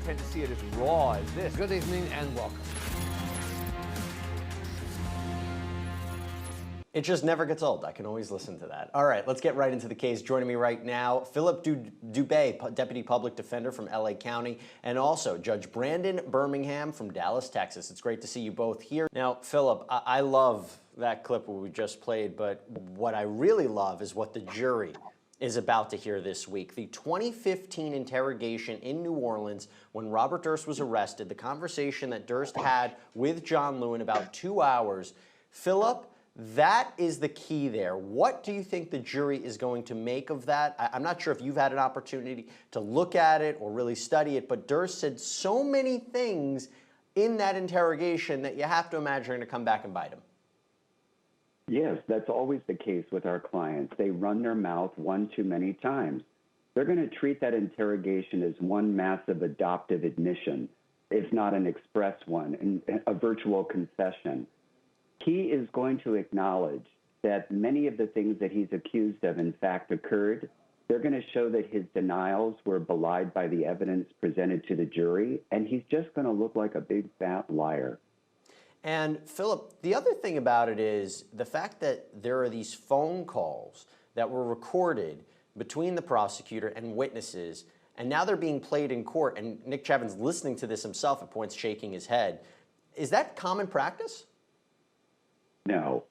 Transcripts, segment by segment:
tend to see it as raw as this. Good evening and welcome. It just never gets old. I can always listen to that. All right, let's get right into the case. Joining me right now, Philip Dube, Deputy Public Defender from LA County, and also Judge Brandon Birmingham from Dallas, Texas. It's great to see you both here. Now, Philip, I love that clip we just played, but what I really love is what the jury is about to hear this week. The 2015 interrogation in New Orleans when Robert Durst was arrested, the conversation that Durst had with John Lewin about 2 hours. Philip, that is the key there. What do you think the jury is going to make of that? I'm not sure if you've had an opportunity to look at it or really study it, but Durst said so many things in that interrogation that you have to imagine are going to come back and bite him. Yes, that's always the case with our clients. They run their mouth one too many times. They're going to treat that interrogation as one massive adoptive admission, if not an express one, and a virtual confession. He is going to acknowledge that many of the things that he's accused of, in fact, occurred. They're going to show that his denials were belied by the evidence presented to the jury, and he's just going to look like a big, fat liar. And Philip, the other thing about it is the fact that there are these phone calls that were recorded between the prosecutor and witnesses, and now they're being played in court, and Nick Chavin's listening to this himself at points, shaking his head. Is that common practice? No.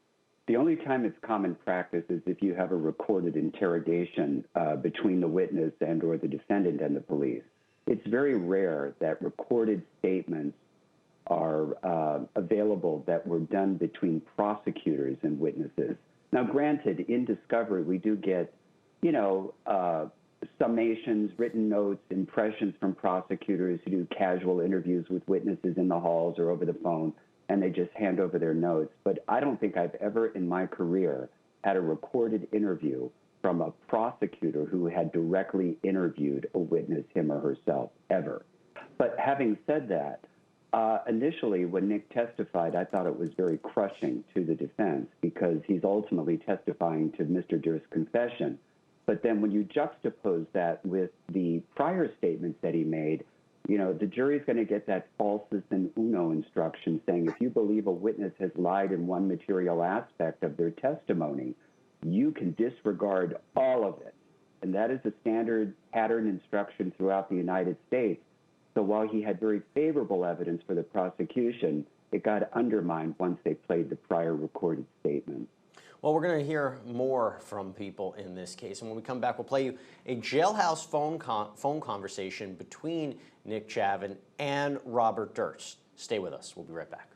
The only time it's common practice is if you have a recorded interrogation between the witness and or the defendant and the police. It's very rare that recorded statements are available that were done between prosecutors and witnesses. Now, granted, in discovery, we do get, summations, written notes, impressions from prosecutors who do casual interviews with witnesses in the halls or over the phone, and they just hand over their notes. But I don't think I've ever in my career had a recorded interview from a prosecutor who had directly interviewed a witness, him or herself, ever. But having said that, initially when Nick testified, I thought it was very crushing to the defense because he's ultimately testifying to Mr. Durst's confession. But then when you juxtapose that with the prior statements that he made, the jury's going to get that falsus in uno instruction saying if you believe a witness has lied in one material aspect of their testimony, you can disregard all of it. And that is a standard pattern instruction throughout the United States. So while he had very favorable evidence for the prosecution, it got undermined once they played the prior recorded statement. Well, we're going to hear more from people in this case. And when we come back, we'll play you a jailhouse phone conversation between Nick Chavin and Robert Durst. Stay with us. We'll be right back.